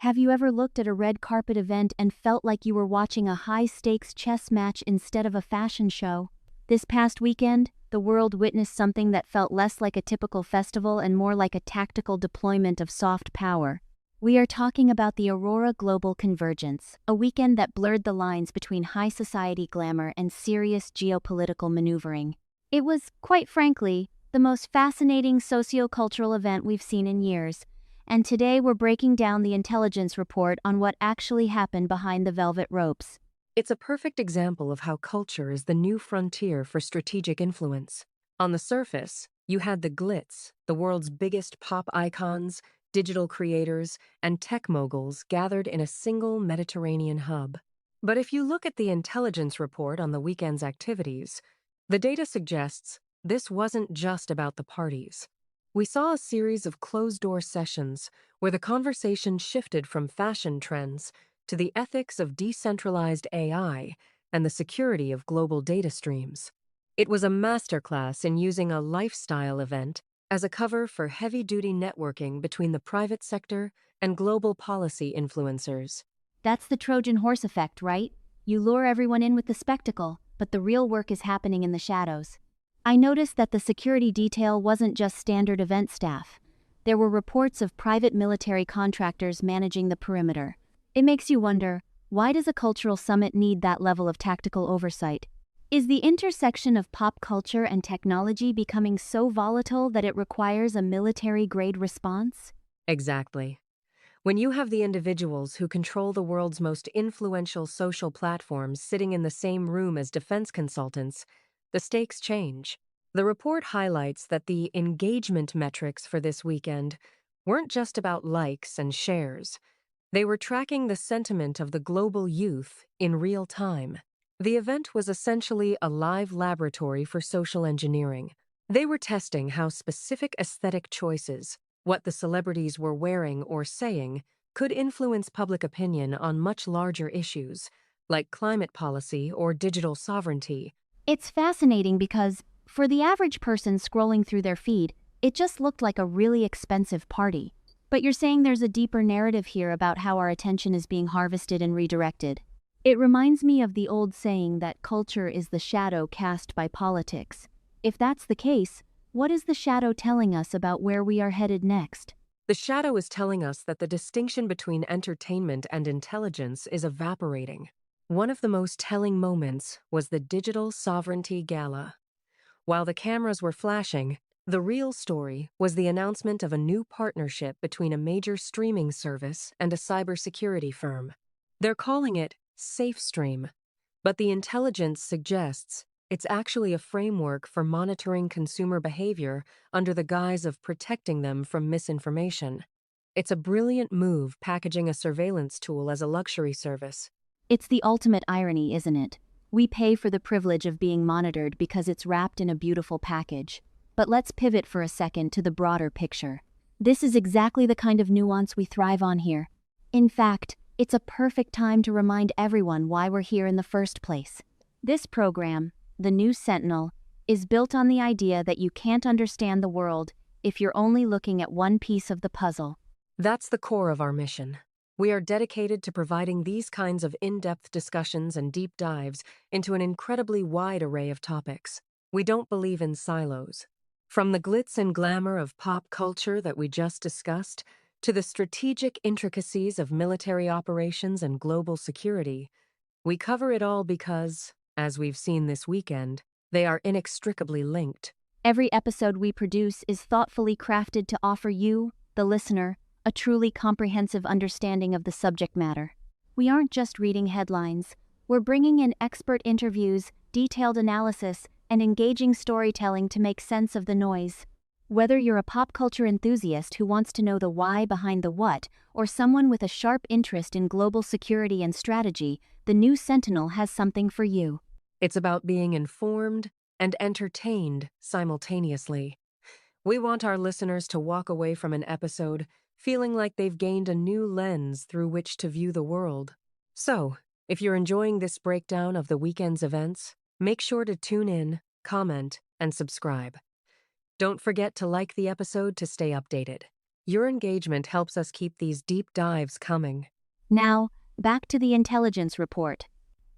Have you ever looked at a red carpet event and felt like you were watching a high-stakes chess match instead of a fashion show? This past weekend, the world witnessed something that felt less like a typical festival and more like a tactical deployment of soft power. We are talking about the Aurora Global Convergence, a weekend that blurred the lines between high society glamour and serious geopolitical maneuvering. It was, quite frankly, the most fascinating socio-cultural event we've seen in years, and today we're breaking down the intelligence report on what actually happened behind the velvet ropes. It's a perfect example of how culture is the new frontier for strategic influence. On the surface, you had the glitz, the world's biggest pop icons, digital creators, and tech moguls gathered in a single Mediterranean hub. But if you look at the intelligence report on the weekend's activities, the data suggests this wasn't just about the parties. We saw a series of closed-door sessions where the conversation shifted from fashion trends to the ethics of decentralized AI and the security of global data streams. It was a masterclass in using a lifestyle event as a cover for heavy-duty networking between the private sector and global policy influencers. That's the Trojan horse effect, right? You lure everyone in with the spectacle, but the real work is happening in the shadows. I noticed that the security detail wasn't just standard event staff. There were reports of private military contractors managing the perimeter. It makes you wonder, why does a cultural summit need that level of tactical oversight? Is the intersection of pop culture and technology becoming so volatile that it requires a military-grade response? Exactly. When you have the individuals who control the world's most influential social platforms sitting in the same room as defense consultants, the stakes change. The report highlights that the engagement metrics for this weekend weren't just about likes and shares. They were tracking the sentiment of the global youth in real time. The event was essentially a live laboratory for social engineering. They were testing how specific aesthetic choices, what the celebrities were wearing or saying, could influence public opinion on much larger issues, like climate policy or digital sovereignty. It's fascinating because, for the average person scrolling through their feed, it just looked like a really expensive party. But you're saying there's a deeper narrative here about how our attention is being harvested and redirected. It reminds me of the old saying that culture is the shadow cast by politics. If that's the case, what is the shadow telling us about where we are headed next? The shadow is telling us that the distinction between entertainment and intelligence is evaporating. One of the most telling moments was the Digital Sovereignty Gala. While the cameras were flashing, the real story was the announcement of a new partnership between a major streaming service and a cybersecurity firm. They're calling it SafeStream, but the intelligence suggests it's actually a framework for monitoring consumer behavior under the guise of protecting them from misinformation. It's a brilliant move packaging a surveillance tool as a luxury service. It's the ultimate irony, isn't it? We pay for the privilege of being monitored because it's wrapped in a beautiful package. But let's pivot for a second to the broader picture. This is exactly the kind of nuance we thrive on here. In fact, it's a perfect time to remind everyone why we're here in the first place. This program, The New Sentinel, is built on the idea that you can't understand the world if you're only looking at one piece of the puzzle. That's the core of our mission. We are dedicated to providing these kinds of in-depth discussions and deep dives into an incredibly wide array of topics. We don't believe in silos. From the glitz and glamour of pop culture that we just discussed, to the strategic intricacies of military operations and global security, we cover it all because, as we've seen this weekend, they are inextricably linked. Every episode we produce is thoughtfully crafted to offer you, the listener, a truly comprehensive understanding of the subject matter. We aren't just reading headlines, we're bringing in expert interviews, detailed analysis, and engaging storytelling to make sense of the noise. Whether you're a pop culture enthusiast who wants to know the why behind the what, or someone with a sharp interest in global security and strategy, The New Sentinel has something for you. It's about being informed and entertained simultaneously. We want our listeners to walk away from an episode feeling like they've gained a new lens through which to view the world. So, if you're enjoying this breakdown of the weekend's events, make sure to tune in, comment, and subscribe. Don't forget to like the episode to stay updated. Your engagement helps us keep these deep dives coming. Now, back to the intelligence report.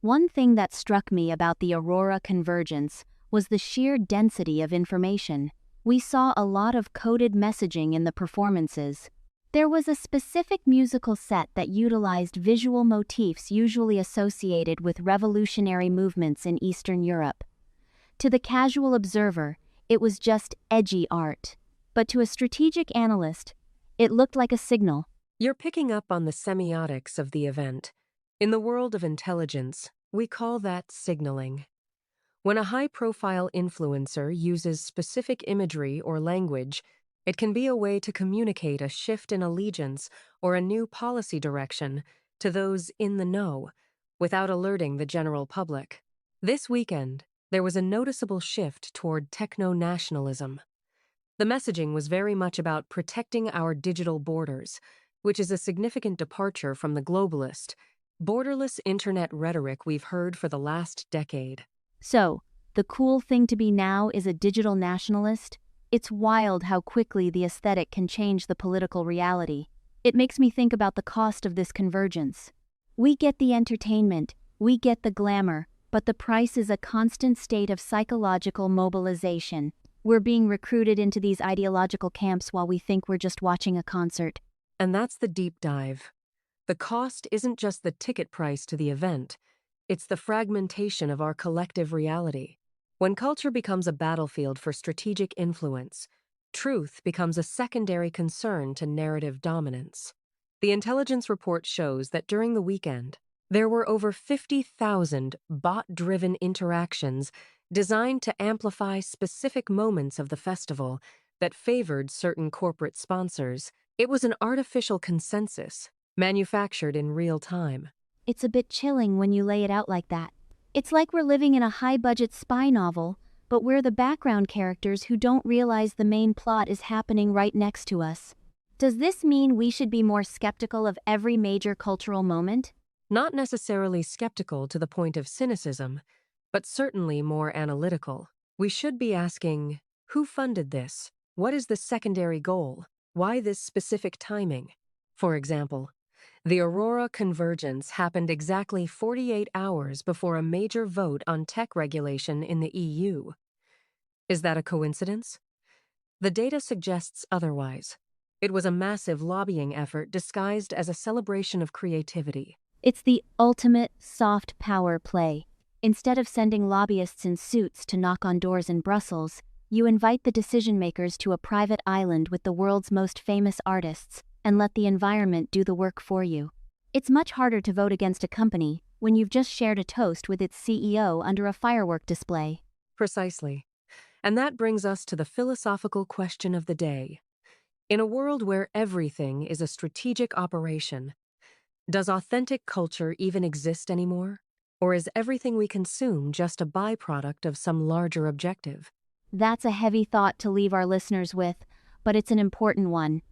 One thing that struck me about the Aurora Convergence was the sheer density of information. We saw a lot of coded messaging in the performances. There was a specific musical set that utilized visual motifs usually associated with revolutionary movements in Eastern Europe. To the casual observer, it was just edgy art. But to a strategic analyst, it looked like a signal. You're picking up on the semiotics of the event. In the world of intelligence, we call that signaling. When a high-profile influencer uses specific imagery or language, it can be a way to communicate a shift in allegiance or a new policy direction to those in the know, without alerting the general public. This weekend, there was a noticeable shift toward techno-nationalism. The messaging was very much about protecting our digital borders, which is a significant departure from the globalist, borderless internet rhetoric we've heard for the last decade. So, the cool thing to be now is a digital nationalist? It's wild how quickly the aesthetic can change the political reality. It makes me think about the cost of this convergence. We get the entertainment, we get the glamour, but the price is a constant state of psychological mobilization. We're being recruited into these ideological camps while we think we're just watching a concert. And that's the deep dive. The cost isn't just the ticket price to the event, it's the fragmentation of our collective reality. When culture becomes a battlefield for strategic influence, truth becomes a secondary concern to narrative dominance. The intelligence report shows that during the weekend, there were over 50,000 bot-driven interactions designed to amplify specific moments of the festival that favored certain corporate sponsors. It was an artificial consensus, manufactured in real time. It's a bit chilling when you lay it out like that. It's like we're living in a high-budget spy novel, but we're the background characters who don't realize the main plot is happening right next to us. Does this mean we should be more skeptical of every major cultural moment? Not necessarily skeptical to the point of cynicism, but certainly more analytical. We should be asking, who funded this? What is the secondary goal? Why this specific timing? For example, the Aurora Convergence happened exactly 48 hours before a major vote on tech regulation in the EU. Is that a coincidence? The data suggests otherwise. It was a massive lobbying effort disguised as a celebration of creativity. It's the ultimate soft power play. Instead of sending lobbyists in suits to knock on doors in Brussels, you invite the decision-makers to a private island with the world's most famous artists, and let the environment do the work for you. It's much harder to vote against a company when you've just shared a toast with its CEO under a firework display. Precisely. And that brings us to the philosophical question of the day. In a world where everything is a strategic operation, does authentic culture even exist anymore? Or is everything we consume just a byproduct of some larger objective? That's a heavy thought to leave our listeners with, but it's an important one.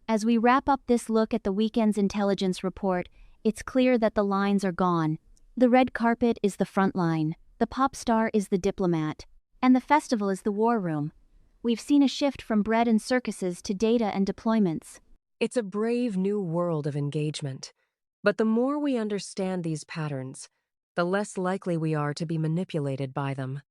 As we wrap up this look at the weekend's intelligence report, it's clear that the lines are gone. The red carpet is the front line, the pop star is the diplomat, and the festival is the war room. We've seen a shift from bread and circuses to data and deployments. It's a brave new world of engagement. But the more we understand these patterns, the less likely we are to be manipulated by them.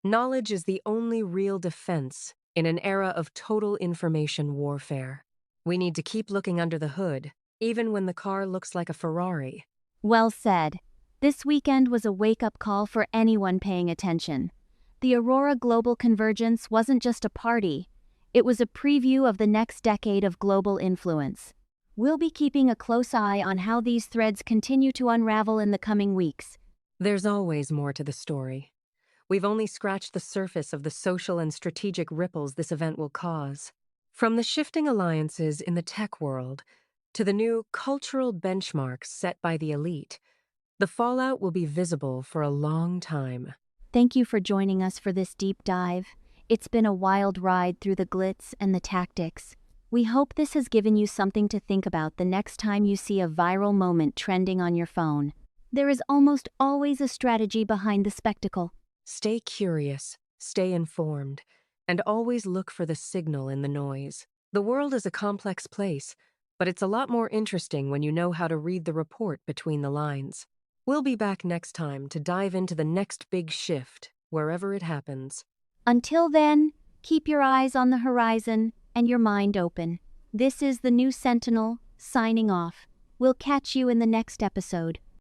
Knowledge is the only real defense in an era of total information warfare. We need to keep looking under the hood, even when the car looks like a Ferrari. Well said. This weekend was a wake-up call for anyone paying attention. The Aurora Global Convergence wasn't just a party, it was a preview of the next decade of global influence. We'll be keeping a close eye on how these threads continue to unravel in the coming weeks. There's always more to the story. We've only scratched the surface of the social and strategic ripples this event will cause. From the shifting alliances in the tech world to the new cultural benchmarks set by the elite, the fallout will be visible for a long time. Thank you for joining us for this deep dive. It's been a wild ride through the glitz and the tactics. We hope this has given you something to think about the next time you see a viral moment trending on your phone. There is almost always a strategy behind the spectacle. Stay curious, stay informed, and always look for the signal in the noise. The world is a complex place, but it's a lot more interesting when you know how to read the report between the lines. We'll be back next time to dive into the next big shift, wherever it happens. Until then, keep your eyes on the horizon and your mind open. This is the new Sentinel, signing off. We'll catch you in the next episode.